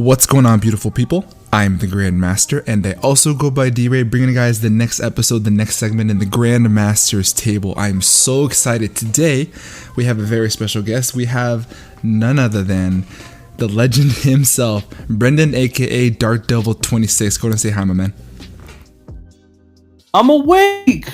What's going on, beautiful people? I'm the GrandMaster, and I also go by D-Ray, bringing you guys the next episode, the next segment in the GrandMasters table. I'm so excited. Today, we have a very special guest. We have none other than the legend himself, Brendan, aka DarkDevil26. Go and say hi, my man. I'm awake!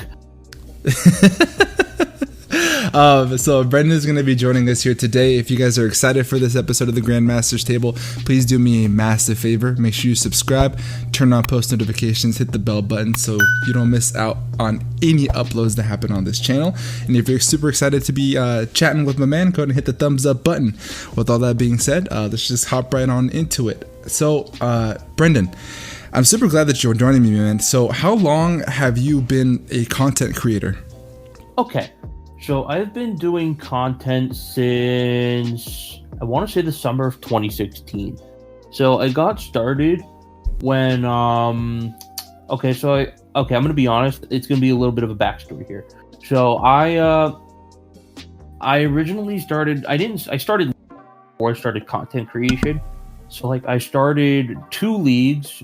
So Brendan is going to be joining us here today. If you guys are excited for this episode of the GrandMasters table, please do me a massive favor. Make sure you subscribe, turn on post notifications, hit the bell button so you don't miss out on any uploads that happen on this channel. And if you're super excited to be chatting with my man, go ahead and hit the thumbs up button. With all that being said, let's just hop right on into it. So Brendan, I'm super glad that you're joining me, man. So how long have you been a content creator? Okay. So I've been doing content since, I want to say, the summer of 2016. So I got started when, I'm going to be honest, it's going to be a little bit of a backstory here. So I originally started, I started before I started content creation. So like I started 2 leagues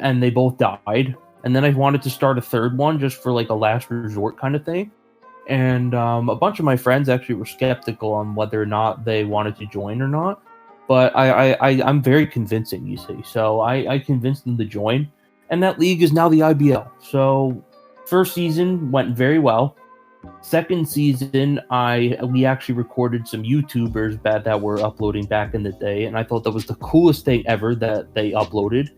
and they both died. And then I wanted to start a third one just for like a last resort kind of thing. And a bunch of my friends actually were skeptical on whether or not they wanted to join or not. But I'm very convincing, you see. So I convinced them to join. And that league is now the IBL. So first season went very well. Second season, we actually recorded some YouTubers that were uploading back in the day. And I thought that was the coolest thing ever that they uploaded.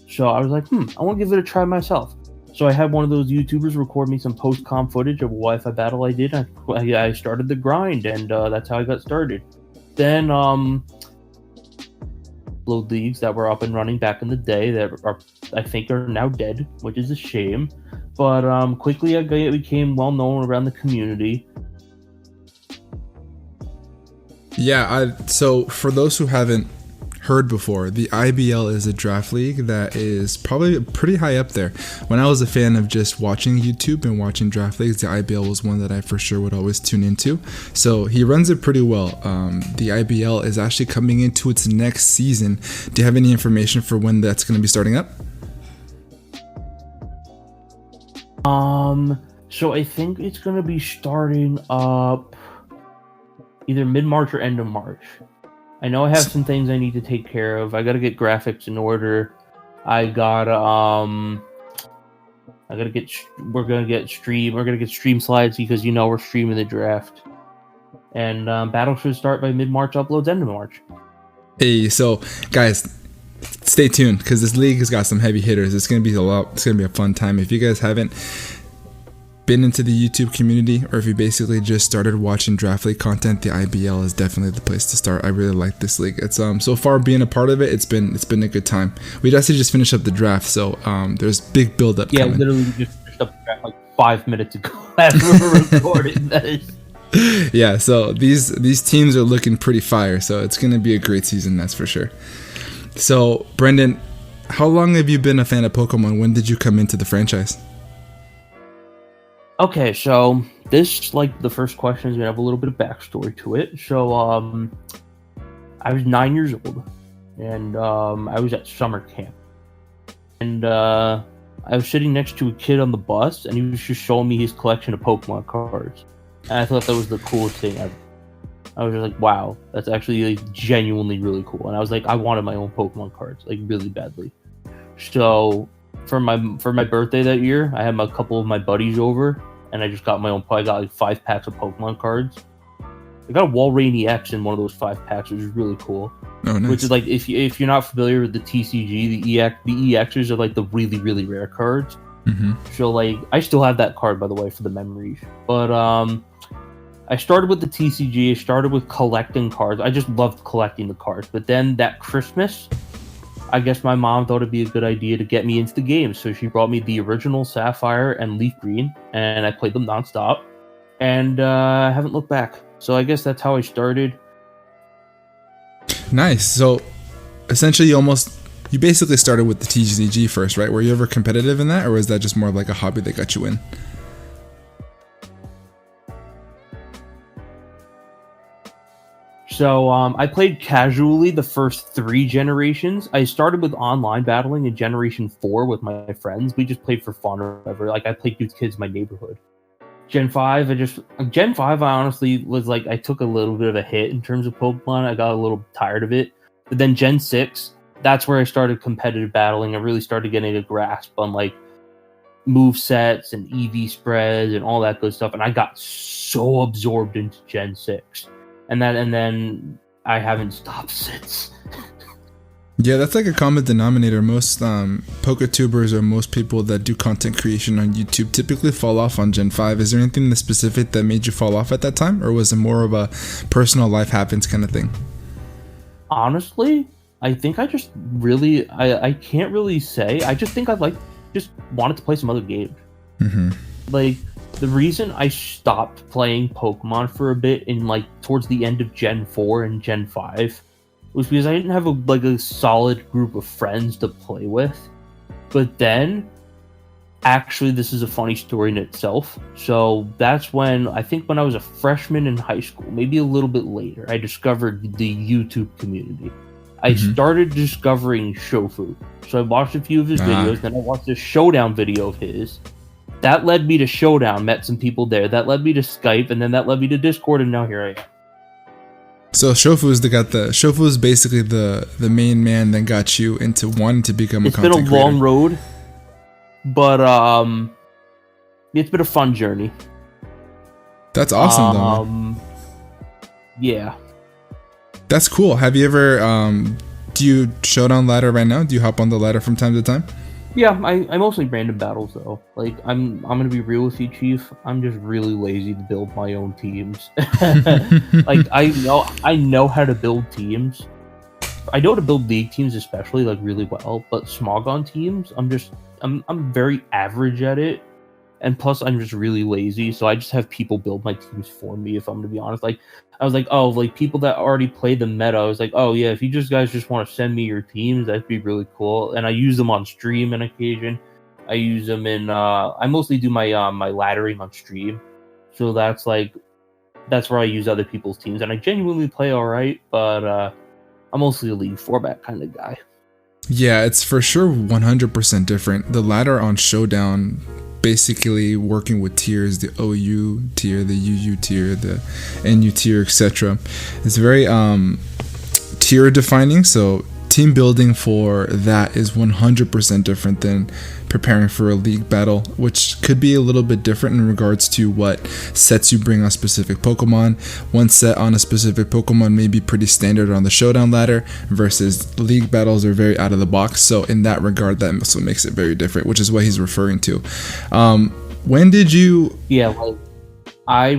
So I was like, I want to give it a try myself. So I had one of those YouTubers record me some post-com footage of a Wi-Fi battle I did. I started the grind, and that's how I got started. Then upload leagues that were up and running back in the day that I think are now dead, which is a shame. But quickly I became well known around the community. Yeah, so for those who haven't heard before, the IBL is a draft league that is probably pretty high up there. When I was a fan of just watching YouTube and watching draft leagues, the IBL was one that I for sure would always tune into. So he runs it pretty well. The IBL is actually coming into its next season. Do you have any information for when that's going to be starting up? So I think it's going to be starting up either mid-March or end of March. I know I have some things I need to take care of. I gotta get graphics in order. We're gonna get stream slides because we're streaming the draft. And battle should start by mid-March, uploads end of March. Hey, so guys, stay tuned because this league has got some heavy hitters. It's gonna be a fun time. If you guys haven't been into the YouTube community, or if you basically just started watching draft league content, the IBL is definitely the place to start. I really like this league. It's so far being a part of it, it's been a good time. We'd actually just finished up the draft, so there's big build up. Yeah, coming. literally just finished up the draft like 5 minutes ago after we were recording this. Yeah, so these teams are looking pretty fire, so it's gonna be a great season, that's for sure. So Brendan, how long have you been a fan of Pokemon? When did you come into the franchise? Okay, so this, like, the first question is going to have a little bit of backstory to it. So, I was 9 years old, and I was at summer camp. And I was sitting next to a kid on the bus, and he was just showing me his collection of Pokemon cards. And I thought that was the coolest thing ever. I was just like, wow, that's actually, like, genuinely really cool. And I was like, I wanted my own Pokemon cards, like, really badly. So for my birthday that year, I had a couple of my buddies over, and I just got my own. I got like 5 packs of Pokemon cards. I got a Walrein EX in one of those 5 packs, which is really cool. Oh, nice. Which is like, if you're not familiar with the TCG, the EXs are like the really, really rare cards. Mm-hmm. So like, I still have that card, by the way, for the memories. But I started with the TCG. I started with collecting cards. I just loved collecting the cards. But then that Christmas, I guess my mom thought it'd be a good idea to get me into the game. So she brought me the original Sapphire and Leaf Green, and I played them nonstop. And I haven't looked back. So I guess that's how I started. Nice. So essentially you basically started with the TCG first, right? Were you ever competitive in that, or was that just more of like a hobby that got you in? So I played casually the first 3 generations. I started with online battling in Generation 4 with my friends. We just played for fun or whatever. Like, I played with kids in my neighborhood. Gen 5, I honestly was like, I took a little bit of a hit in terms of Pokemon. I got a little tired of it. But then Gen 6, that's where I started competitive battling. I really started getting a grasp on like move sets and EV spreads and all that good stuff. And I got so absorbed into Gen 6. And then I haven't stopped since. Yeah, that's like a common denominator. Most PokeTubers or most people that do content creation on YouTube typically fall off on Gen 5. Is there anything in the specific that made you fall off at that time? Or was it more of a personal life happens kind of thing? Honestly, I think I just really, I can't really say. I just think just wanted to play some other games. Mm-hmm. Like, the reason I stopped playing Pokemon for a bit in like towards the end of Gen 4 and Gen 5 was because I didn't have a solid group of friends to play with. But then, actually, this is a funny story in itself. So that's when I was a freshman in high school, maybe a little bit later, I discovered the YouTube community. I started discovering Shofu. So I watched a few of his videos, then I watched a Showdown video of his. That led me to Showdown, met some people there. That led me to Skype, and then that led me to Discord, and now here I am. So Shofu is basically the main man that got you into wanting to become a content creator. It's been a long road, but it's been a fun journey. That's awesome, though. Yeah. That's cool. Have you ever do you Showdown ladder right now? Do you hop on the ladder from time to time? Yeah, I mostly random battles though. Like, I'm gonna be real with you, Chief. I'm just really lazy to build my own teams. Like, I know how to build teams. I know how to build league teams especially like really well, but Smogon teams, I'm very average at it. And plus, I'm just really lazy, so I just have people build my teams for me, if I'm to be honest. Like, I was like, oh, like, people that already play the meta, I was like, oh, yeah, if you guys just want to send me your teams, that'd be really cool. And I use them on stream on occasion. I use them in, I mostly do my laddering on stream. So that's where I use other people's teams. And I genuinely play all right, but I'm mostly a league format kind of guy. Yeah, it's for sure 100% different. The ladder on Showdown, basically working with tiers, the OU tier, the UU tier, the NU tier, etc. It's very tier defining, so team building for that is 100% different than preparing for a league battle, which could be a little bit different in regards to what sets you bring on specific Pokemon. One set on a specific Pokemon may be pretty standard on the Showdown ladder versus league battles are very out of the box. So in that regard, that also makes it very different, which is what he's referring to. When did you... Yeah, like, I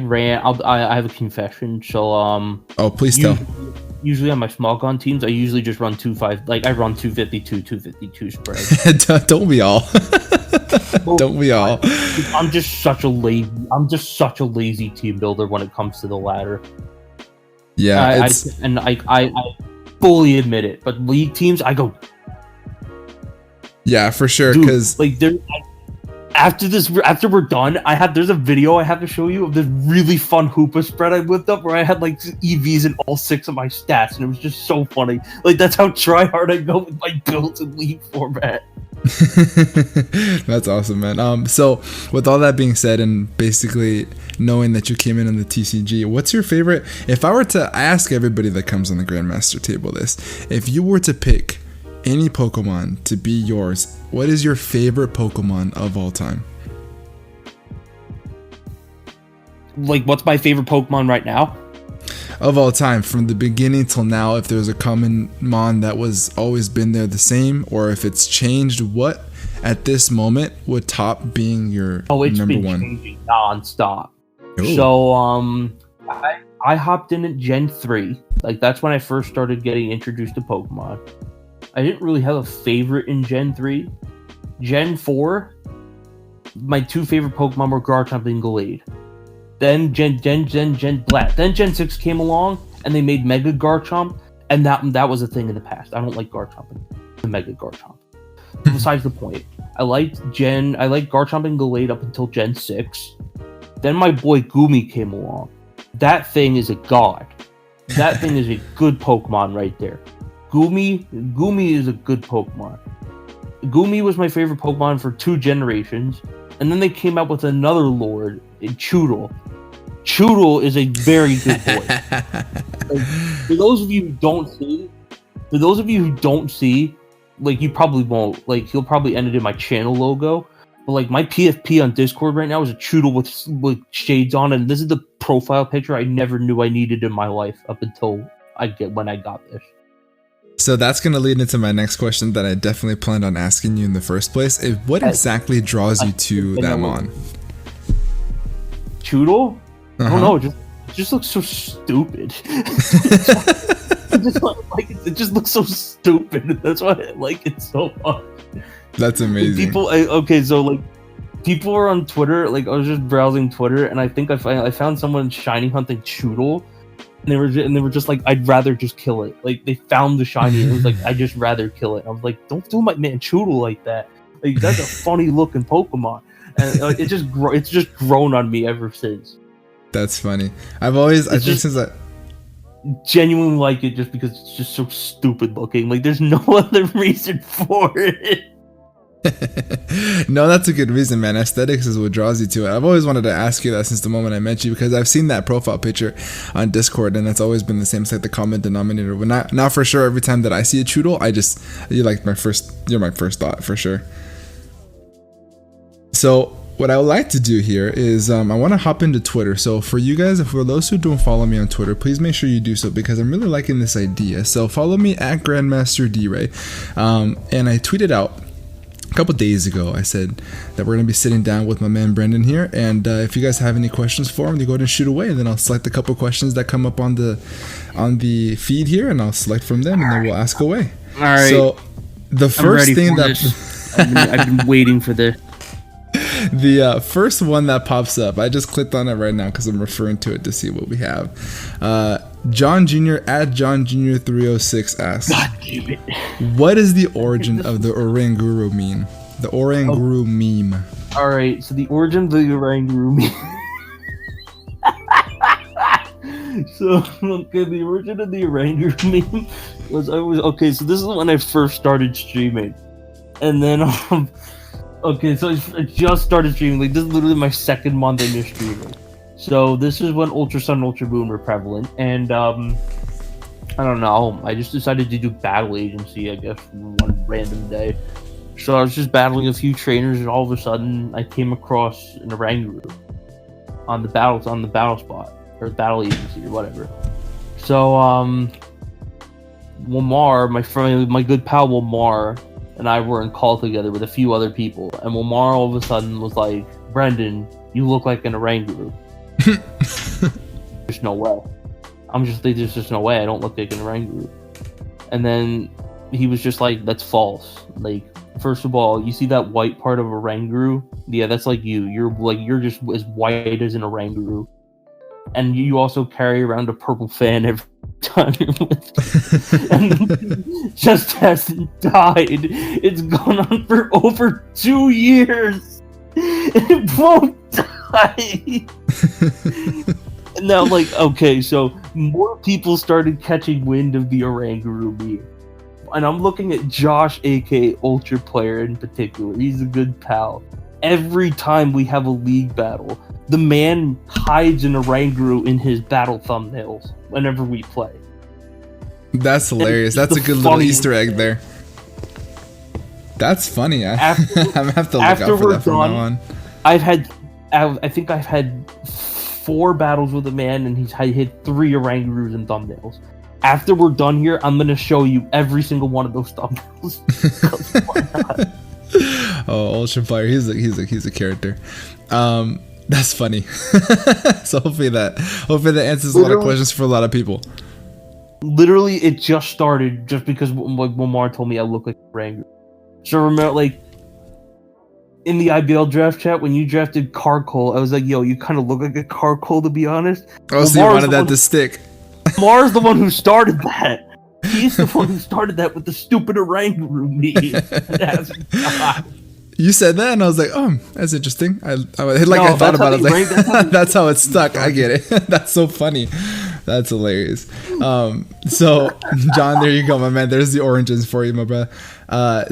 have a confession. So oh, please tell. Usually on my Smogon teams, I usually just run 2-5. Like, I run 252 spread. Don't we all? Don't we all? I'm just such a lazy team builder when it comes to the ladder. Yeah, I fully admit it. But league teams, I go. Yeah, for sure. Because like after we're done, there's a video I have to show you of this really fun Hoopa spread I whipped up where I had like EVs in all 6 of my stats, and it was just so funny. Like, that's how try hard I go with my builds in league format. That's awesome, man. So with all that being said, and basically knowing that you came in on the TCG, what's your favorite? If I were to ask everybody that comes on the Grandmaster table this, if you were to pick any Pokemon to be yours, what is your favorite Pokemon of all time? Like, what's my favorite Pokemon right now? Of all time, from the beginning till now, if there's a common mon that was always been there the same, or if it's changed, what at this moment would top being your number one? It's been changing non-stop. Ooh. So, I hopped in at Gen 3. Like, that's when I first started getting introduced to Pokemon. I didn't really have a favorite in Gen 3. Gen 4, my 2 favorite Pokemon were Garchomp and Gallade. Then Gen 6 came along, and they made Mega Garchomp, and that was a thing in the past. I don't like Garchomp and the Mega Garchomp. Besides the point, I liked Garchomp and Gallade up until Gen 6. Then my boy Goomy came along. That thing is a god. That thing is a good Pokemon right there. Goomy is a good Pokemon. Goomy was my favorite Pokemon for 2 generations, and then they came out with another Lord, Choodle. Choodle is a very good boy. Like, for those of you who don't see, like, you probably won't. Like, he'll probably end it in my channel logo. But like, my PFP on Discord right now is a Choodle with shades on, and this is the profile picture I never knew I needed in my life up until when I got this. So that's going to lead into my next question that I definitely planned on asking you in the first place. What exactly draws you to that mon? Choodle? I don't know. It just looks so stupid. It just looks so stupid. That's why I like it so much. That's amazing. People are on Twitter. Like, I was just browsing Twitter, and I think I found someone shiny hunting Choodle. And they were just like, I'd rather just kill it. Like, they found the shiny, and it was like, I'd just rather kill it. I was like, don't do my man Choodle like that. Like, that's a funny looking Pokemon, and it's just grown on me ever since. That's funny. Genuinely like it just because it's just so stupid looking. Like, there's no other reason for it. No, that's a good reason, man. Aesthetics is what draws you to it. I've always wanted to ask you that since the moment I met you, because I've seen that profile picture on Discord, and that's always been the same. It's like the common denominator. But now for sure, every time that I see a Choodle, you're my first thought for sure. So what I would like to do here is I want to hop into Twitter. So for you guys, for those who don't follow me on Twitter, please make sure you do so, because I'm really liking this idea. So follow me at Grandmaster D-Ray, and I tweeted out a couple days ago, I said that we're going to be sitting down with my man Brendan here, and if you guys have any questions for him, you go ahead and shoot away, and then I'll select a couple questions that come up on the feed here, and I'll select from them, and then we'll ask away. All right. So the first thing I've been waiting for this. The first one that pops up, I just clicked on it right now because I'm referring to it to see what we have. John Jr. at John Jr. 306 asks, God damn it. What is the origin of the Oranguru meme? The Oranguru meme. Alright, so the origin of the Oranguru meme. The origin of the Oranguru meme was so this is when I first started streaming. And then okay, so I just started streaming. Like, this is literally my second month into streaming. So this is when Ultra Sun, Ultra Moon were prevalent, and I don't know. I just decided to do battle agency, I guess, one random day. So I was just battling a few trainers, and all of a sudden, I came across an Oranguru on the battle spot, or battle agency, or whatever. So Wamar, my good pal Wamar, and I were in call together with a few other people, and Wamar all of a sudden was like, Brendan, you look like an Oranguru. There's no way. There's just no way I don't look like an Oranguru. And then he was just like, that's false. Like, first of all, you see that white part of Oranguru? Yeah, that's like you. You're just as white as an Oranguru. And you also carry around a purple fan every time you're with and just hasn't died. It's gone on for over 2 years. It won't die. And now, like, okay, so more people started catching wind of the Oranguru meme. And I'm looking at Josh, aka Ultra Player in particular. He's a good pal. Every time we have a league battle, the man hides an Oranguru in his battle thumbnails whenever we play. That's hilarious. That's a good little Easter egg there. That's funny. I'm gonna have to look out for that from now on. I think I've had 4 battles with a man, and I hit 3 Orangurus in thumbnails. After we're done here, I'm gonna show you every single one of those thumbnails. Oh, Ultra Player, he's a character. That's funny. So hopefully that answers a lot of questions for a lot of people. Literally, it just started just because Wamar told me I look like a Oranguru. So remember, like, in the IBL draft chat, when you drafted Carcole, I was like, yo, you kind of look like a Carcole, to be honest. Oh, so you wanted that to stick. Mar's the one who started that. He's the one who started that with the stupid Oranguru meme. You said that, and I was like, oh, that's interesting. I thought about it. I was like, that's how it stuck. I get it. That's so funny. That's hilarious. So John, there you go, my man. There's the oranges for you, my brother.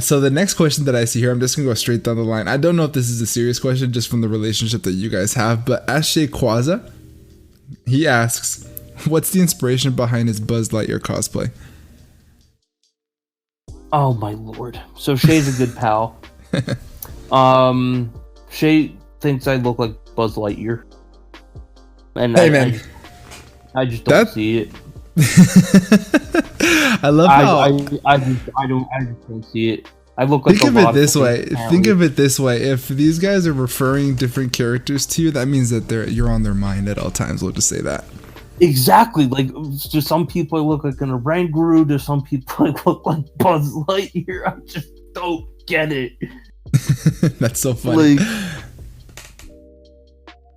So the next question that I see here, I'm just gonna go straight down the line. I don't know if this is a serious question just from the relationship that you guys have, but Ashay Kwaza, he asks, what's the inspiration behind his Buzz Lightyear cosplay? Oh my lord. So Shay's a good pal. Shay thinks I look like Buzz Lightyear. And hey, man. I just don't see it. I love how I just don't see it. I look like Think of it this way. Think of it this way. If these guys are referring different characters to you, that means that you're on their mind at all times. We'll just say that. Exactly. Like, to some people, I look like an ORANGURU. To some people, I look like Buzz Lightyear. I just don't get it. That's so funny. Like,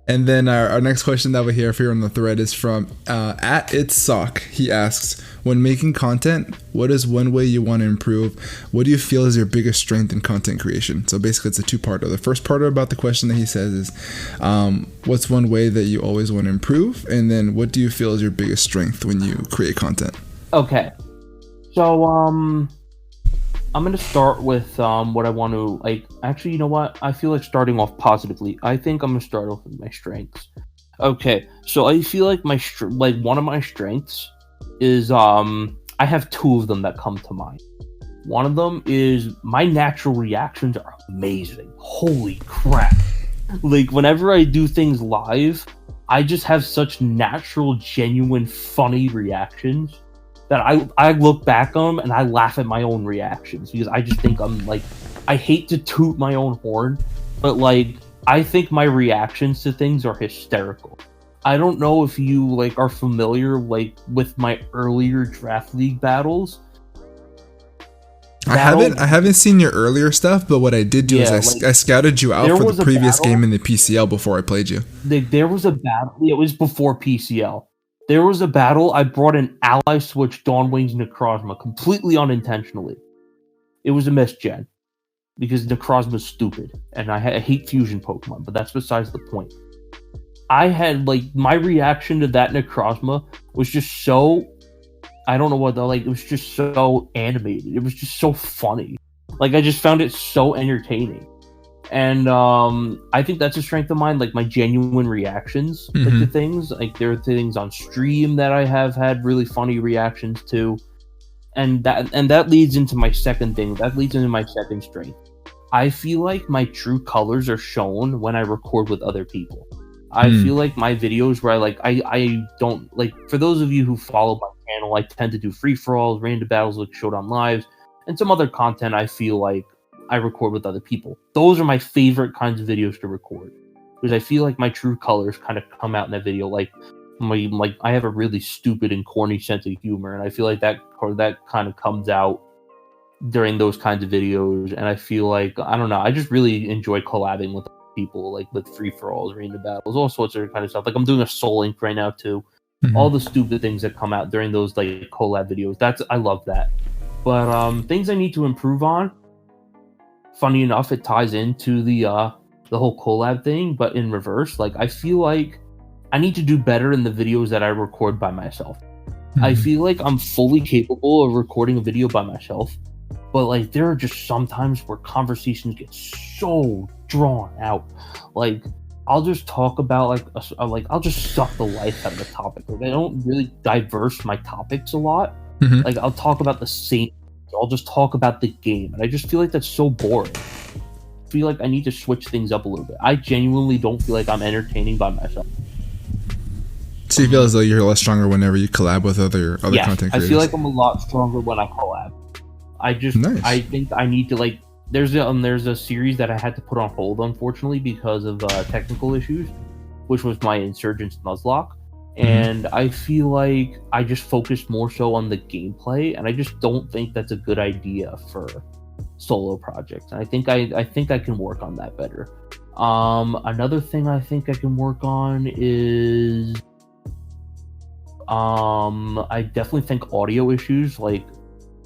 and then our next question that we have here on the thread is from at It's Sock. He asks, when making content, what is one way you want to improve? What do you feel is your biggest strength in content creation? So basically it's a two-parter. The first part about the question that he says is, what's one way that you always want to improve? And then what do you feel is your biggest strength when you create content? Okay. So, I'm going to start with what I want to, like, actually, you know what? I feel like starting off positively. I think I'm going to start off with my strengths. Okay, so I feel like one of my strengths is, I have two of them that come to mind. One of them is my natural reactions are amazing. Holy crap. Like, whenever I do things live, I just have such natural, genuine, funny reactions that I look back on them and I laugh at my own reactions because I just think I'm like, I hate to toot my own horn, but like, I think my reactions to things are hysterical. I don't know if you like are familiar like with my earlier draft league battles. I haven't seen your earlier stuff, but what I did do is I scouted you out for the previous game in the PCL before I played you. There was a battle. It was before PCL. There was a battle. I brought an ally switch Dawnwing's Necrozma completely unintentionally. It was a misgen because Necrozma's stupid, and I hate fusion Pokemon, but that's besides the point. I had like my reaction to that Necrozma was just so, I don't know what it was just so animated. It was just so funny. Like I just found it so entertaining. And I think that's a strength of mine, like my genuine reactions like, to things. Like there are things on stream that I have had really funny reactions to, and that leads into my second thing. That leads into my second strength. I feel like my true colors are shown when I record with other people. I feel like my videos where I don't like. For those of you who follow my channel, I tend to do free for alls, random battles, like Showdown Lives, and some other content. I feel like I record with other people. Those are my favorite kinds of videos to record because I feel like my true colors kind of come out in that video. Like I have a really stupid and corny sense of humor, and I feel like that kind of comes out during those kinds of videos. And I feel like I don't know. I just really enjoy collabing with people, like with free for alls, random battles, all sorts of kind of stuff. Like I'm doing a Soul Link right now too. All the stupid things that come out during those like collab videos. I love that. But things I need to improve on. Funny enough, it ties into the whole collab thing, but in reverse. Like I feel like I need to do better in the videos that I record by myself. I feel like I'm fully capable of recording a video by myself, but like there are just sometimes where conversations get so drawn out. Like I'll just talk about I'll just suck the life out of the topic. Like I don't really diverse my topics a lot. Like I'll talk about the same. I'll just talk about the game, and I just feel like that's so boring. I feel like I need to switch things up a little bit. I genuinely don't feel like I'm entertaining by myself. So you feel as though you're less stronger whenever you collab with other content creators? I feel like I'm a lot stronger when I collab. Nice. I think I need to like. There's a series that I had to put on hold unfortunately because of technical issues, which was my Insurgents Nuzlocke. And I feel like I just focused more so on the gameplay, and I just don't think that's a good idea for solo projects. And I think I can work on that better. Another thing I think I can work on is I definitely think audio issues. Like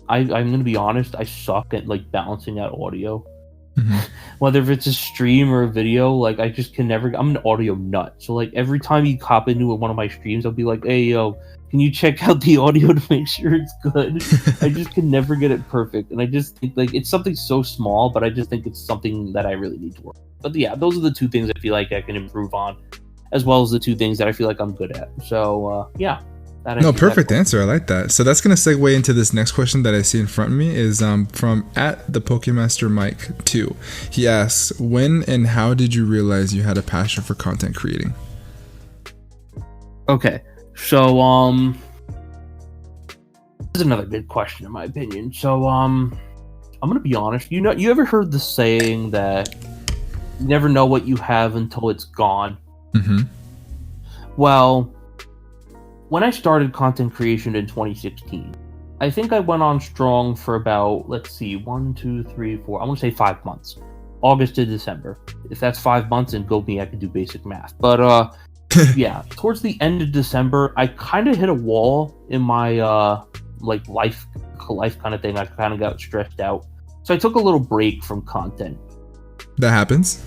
I'm gonna be honest, I suck at like balancing out audio. Whether it's a stream or a video, like I just can never. I'm an audio nut, so like every time you hop into one of my streams, I'll be like, "Hey, yo, Can you check out the audio to make sure it's good? I just can never get it perfect, and I just think like it's something so small, but I just think it's something that I really need to work on. But yeah, those are the two things I feel like I can improve on, as well as the two things that I feel like I'm good at. So yeah. No, perfect answer. I like that. So that's going to segue into this next question that I see in front of me is from at the Pokemaster Mike 2. He asks, when and how did you realize you had a passion for content creating? Okay, so this is another good question in my opinion. So I'm gonna be honest. You ever heard the saying that you never know what you have until it's gone? Mm-hmm. Well, when I started content creation in 2016, I think I went on strong for about, let's see, 1, 2, 3, 4, I want to say 5 months. August to December. If that's 5 months, and go me, I can do basic math. But yeah, towards the end of December, I kind of hit a wall in my like life kind of thing. I kind of got stressed out. So I took a little break from content. That happens?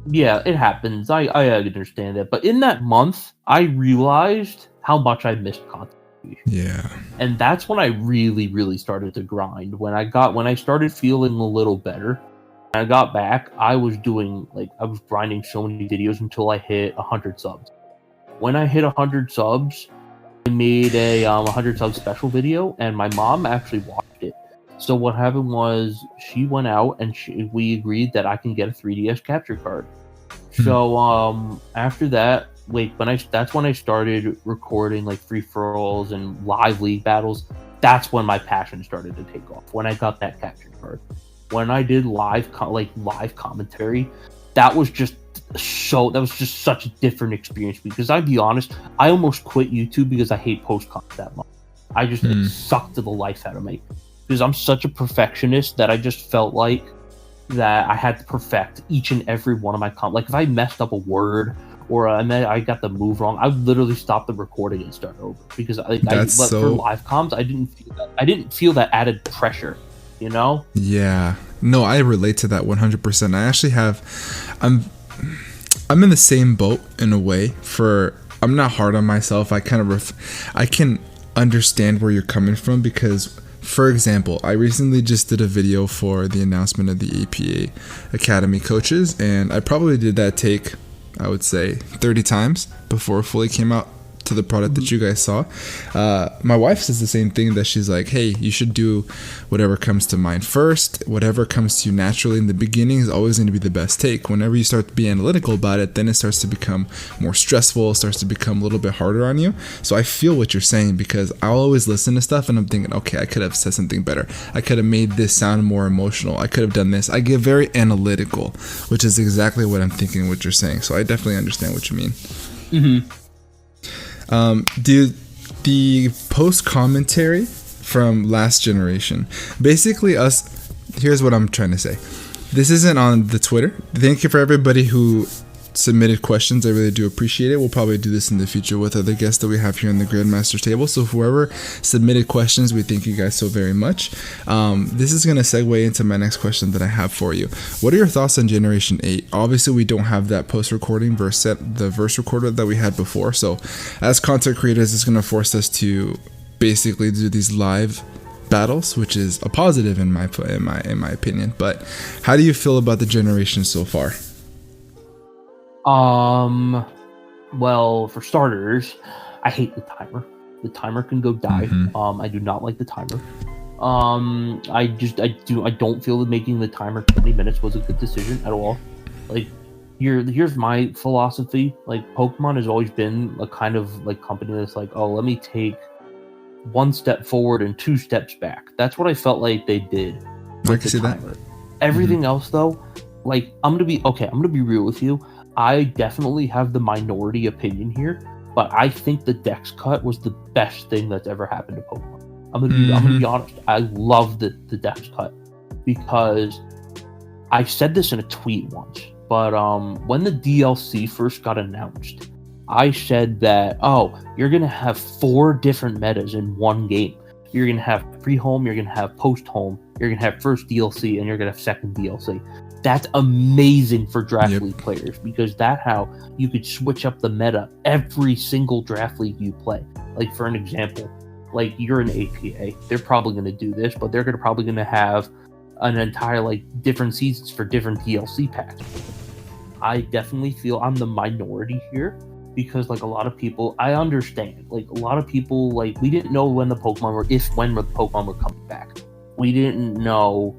Yeah, it happens. I understand that. But in that month, I realized how much I missed content creation. Yeah. And that's when I really, really started to grind. When I started feeling a little better, when I got back, I was grinding so many videos until I hit 100 subs. When I hit 100 subs, I made a 100 sub special video, and my mom actually watched it. So what happened was she went out and we agreed that I can get a 3DS capture card. So after that, that's when I started recording like free-for-alls and live league battles. That's when my passion started to take off. When I got that capture card, when I did live commentary, that was just such a different experience. Because I'd be honest, I almost quit YouTube because I hate post-con that much. It sucked the life out of me. Because I'm such a perfectionist that I just felt like that I had to perfect each and every one of my comments. Like if I messed up a word or I got the move wrong, I would literally stop the recording and start over. Because for live comms, I didn't feel that added pressure, you know? Yeah. No, I relate to that 100%. I actually I'm in the same boat in a way. I'm not hard on myself. I can understand where you're coming from because, for example, I recently just did a video for the announcement of the APA Academy coaches, and I probably did that take, I would say, 30 times before it fully came out to the product that you guys saw. My wife says the same thing, that she's like, hey, you should do whatever comes to mind first. Whatever comes to you naturally in the beginning is always going to be the best take. Whenever you start to be analytical about it, then it starts to become more stressful, starts to become a little bit harder on you. So I feel what you're saying, because I'll always listen to stuff and I'm thinking, okay, I could have said something better. I could have made this sound more emotional. I could have done this. I get very analytical, which is exactly what I'm thinking, what you're saying. So I definitely understand what you mean. Mm-hmm. The post commentary from last generation, basically here's what I'm trying to say. This isn't on the Twitter. Thank you for everybody who submitted questions. I really do appreciate it. We'll probably do this in the future with other guests that we have here in the GrandMasters table. So whoever submitted questions, we thank you guys so very much. This is going to segue into my next question that I have for you. What are your thoughts on Generation 8? Obviously, we don't have that post-recording the verse recorder that we had before. So as content creators, it's going to force us to basically do these live battles, which is a positive in my opinion. But how do you feel about the generation so far? Well, for starters, I hate the timer. The timer can go die. Mm-hmm. I do not like the timer. I don't feel that making the timer 20 minutes was a good decision at all. Like, here's my philosophy. Like, Pokemon has always been a kind of like company that's like, oh, let me take 1 step forward and 2 steps back. That's what I felt like they did with I can see timer. that. Everything else, though, like, I'm gonna be real with you. I definitely have the minority opinion here, but I think the Dex cut was the best thing that's ever happened to Pokemon. I'm gonna be honest. I love the Dex cut, because I said this in a tweet once, but when the DLC first got announced, I said that, oh, you're gonna have 4 different metas in one game. You're gonna have pre-home, you're gonna have post-home, you're gonna have first DLC, and you're gonna have second DLC. That's amazing for draft league players, because that's how you could switch up the meta every single draft league you play. Like, for an example, like, you're an APA, they're probably going to do this, but they're probably going to have an entire, like, different seasons for different DLC packs. I definitely feel I'm the minority here, because, like, a lot of people, I understand, like, a lot of people, like, we didn't know when the Pokemon were coming back. We didn't know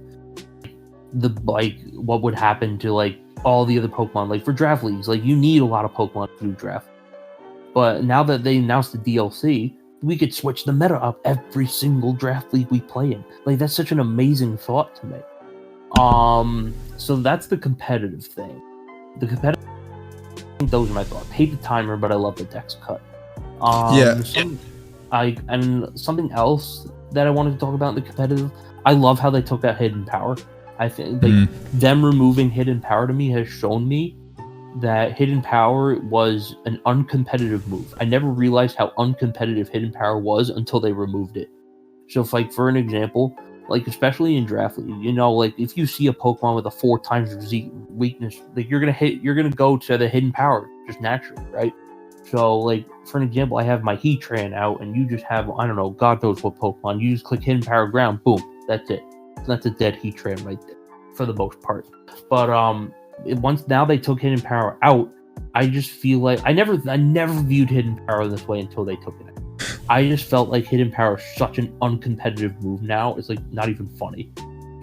what would happen to, like, all the other Pokemon. Like, for draft leagues, like, you need a lot of Pokemon to do draft. But now that they announced the DLC, we could switch the meta up every single draft league we play in. Like, that's such an amazing thought to me. So that's the competitive thing. Those are my thoughts. Hate the timer, but I love the dex cut. And something else that I wanted to talk about in the competitive, I love how they took that hidden power. I think them removing hidden power to me has shown me that hidden power was an uncompetitive move. I never realized how uncompetitive hidden power was until they removed it. So, if, like, for an example, like, especially in draft league, you know, like, if you see a Pokemon with a 4 times weakness, like, you're gonna go to the hidden power just naturally, right? So, like, for an example, I have my Heatran out, and you just have, I don't know, God knows what Pokemon. You just click hidden power ground, boom, that's it. That's a dead Heatran right there, for the most part. But once now they took hidden power out, I just feel like I never viewed hidden power this way until they took it out. I just felt like hidden power is such an uncompetitive move now. It's, like, not even funny.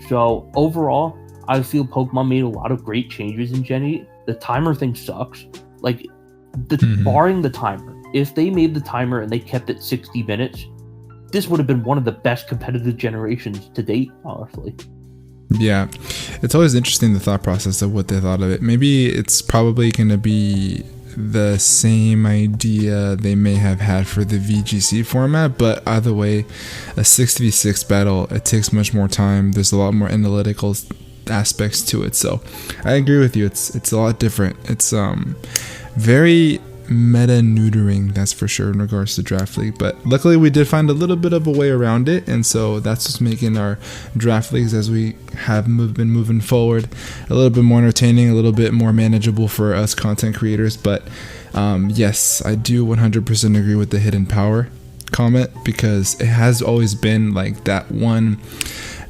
So overall, I feel Pokemon made a lot of great changes in Gen 8. The timer thing sucks. Like, barring the timer, if they made the timer and they kept it 60 minutes, this would have been one of the best competitive generations to date, honestly. Yeah, it's always interesting, the thought process of what they thought of it. Maybe it's probably going to be the same idea they may have had for the VGC format, but either way, a 6v6 battle, it takes much more time. There's a lot more analytical aspects to it, so I agree with you. It's a lot different. It's very meta neutering, that's for sure, in regards to draft league, but luckily we did find a little bit of a way around it, and so that's what's making our draft leagues, as we have been moving forward, a little bit more entertaining, a little bit more manageable for us content creators. But yes, I do 100% agree with the hidden power comment, because it has always been like that one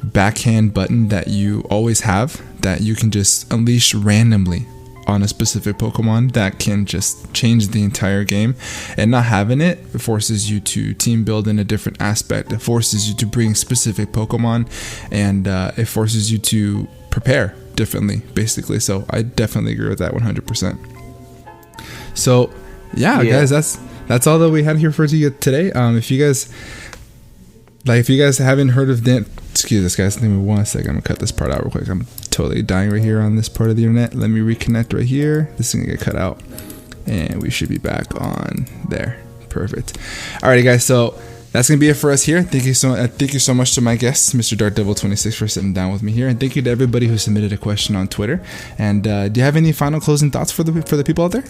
backhand button that you always have, that you can just unleash randomly on a specific Pokemon, that can just change the entire game. And not having it forces you to team build in a different aspect. It forces you to bring specific Pokemon, and it forces you to prepare differently, basically. So I definitely agree with that 100%. So yeah, guys, that's all that we had here for you today. If you guys haven't heard of excuse us, guys, give me 1 second. I'm gonna cut this part out real quick. I'm totally dying right here on this part of the internet. Let me reconnect right here. This is gonna get cut out, and we should be back on there. Perfect. Alrighty, guys, so that's gonna be it for us here. Thank you so much to my guest, Mr. DarkDevil26, for sitting down with me here, and thank you to everybody who submitted a question on Twitter. And do you have any final closing thoughts for the people out there?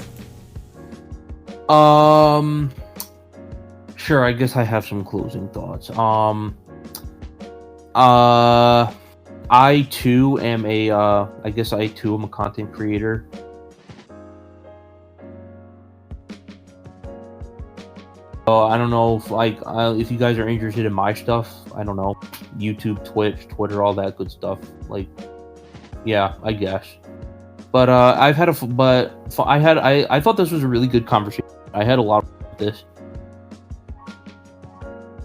Sure, I guess I have some closing thoughts. I too am a content creator. I don't know if you guys are interested in my stuff. I don't know, YouTube, Twitch, Twitter, all that good stuff. Like, yeah, I guess. But I thought this was a really good conversation. I had a lot of this.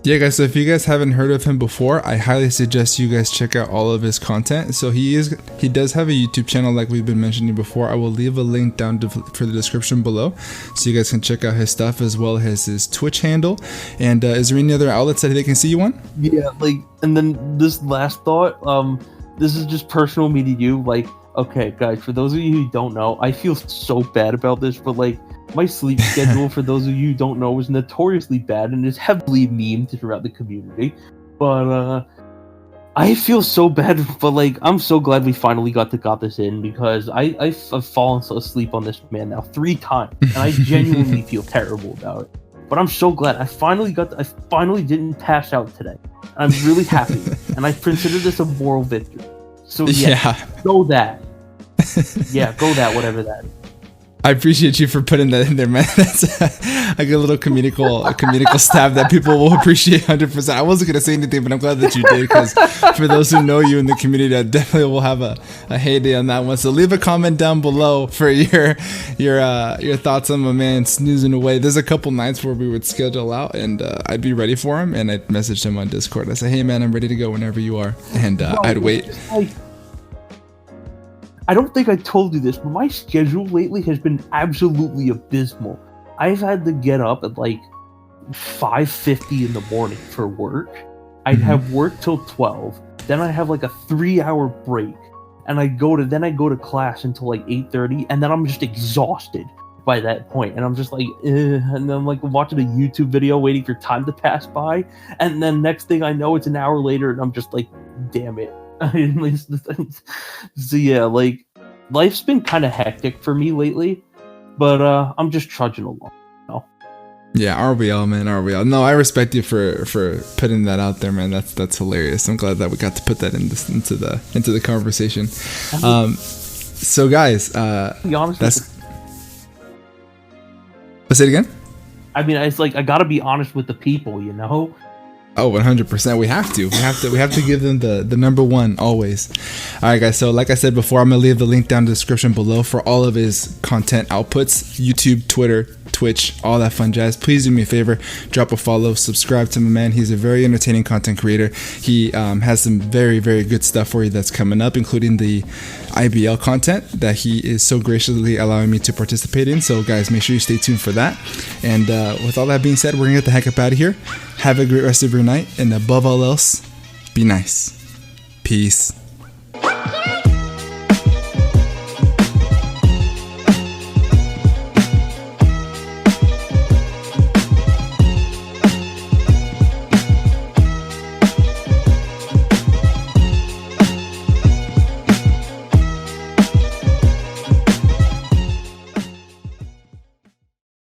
Yeah, guys, so if you guys haven't heard of him before, I highly suggest you guys check out all of his content. So he does have a YouTube channel, like we've been mentioning before. I will leave a link down for the description below, so you guys can check out his stuff, as well as his Twitch handle. And is there any other outlets that they can see you on? Yeah, and then this last thought, this is just personal me to you. Okay, guys, for those of you who don't know, I feel so bad about this, but my sleep schedule, for those of you who don't know, is notoriously bad and is heavily memed throughout the community. But I feel so bad, but I'm so glad we finally got this in, because I've fallen asleep on this man now 3 times, and I genuinely feel terrible about it. But I'm so glad I finally didn't pass out today. I'm really happy, and I consider this a moral victory. So yeah. Know that. Yeah, go that, whatever that is. I appreciate you for putting that in there, man. That's like a little comedical stab that people will appreciate 100%. I wasn't gonna say anything, but I'm glad that you did, because for those who know you in the community, I definitely will have a heyday on that one. So leave a comment down below for your thoughts on my man snoozing away. There's a couple nights where we would schedule out, and I'd be ready for him, and I'd message him on Discord. I say, hey man, I'm ready to go whenever you are, and I'd wait. I don't think I told you this, but my schedule lately has been absolutely abysmal. I've had to get up at like 5:50 in the morning for work. I'd have work till 12. Then I have like a 3-hour break, and I go to class until like 8:30, and then I'm just exhausted by that point, and I'm just like, and then I'm like watching a YouTube video, waiting for time to pass by, and then next thing I know, it's an hour later, and I'm just like, damn it. So yeah, like life's been kind of hectic for me lately, but I'm just trudging along. Yeah, RBL, man, RBL. No, I respect you for putting that out there, man. That's hilarious. I'm glad that we got to put that into the conversation. So guys, be honest. Let's say it again. I mean, it's like I gotta be honest with the people, you know. Oh, 100%. We have to give them the number one always. All right, guys. So like I said before, I'm going to leave the link down in the description below for all of his content outputs, YouTube, Twitter, Twitch, all that fun jazz. Please do me a favor, drop a follow, subscribe to my man. He's a very entertaining content creator. He has some very, very good stuff for you that's coming up, including the IBL content that he is so graciously allowing me to participate in. So guys, make sure you stay tuned for that. And with all that being said, we're going to get the heck up out of here. Have a great rest of your night, and above all else, be nice. Peace.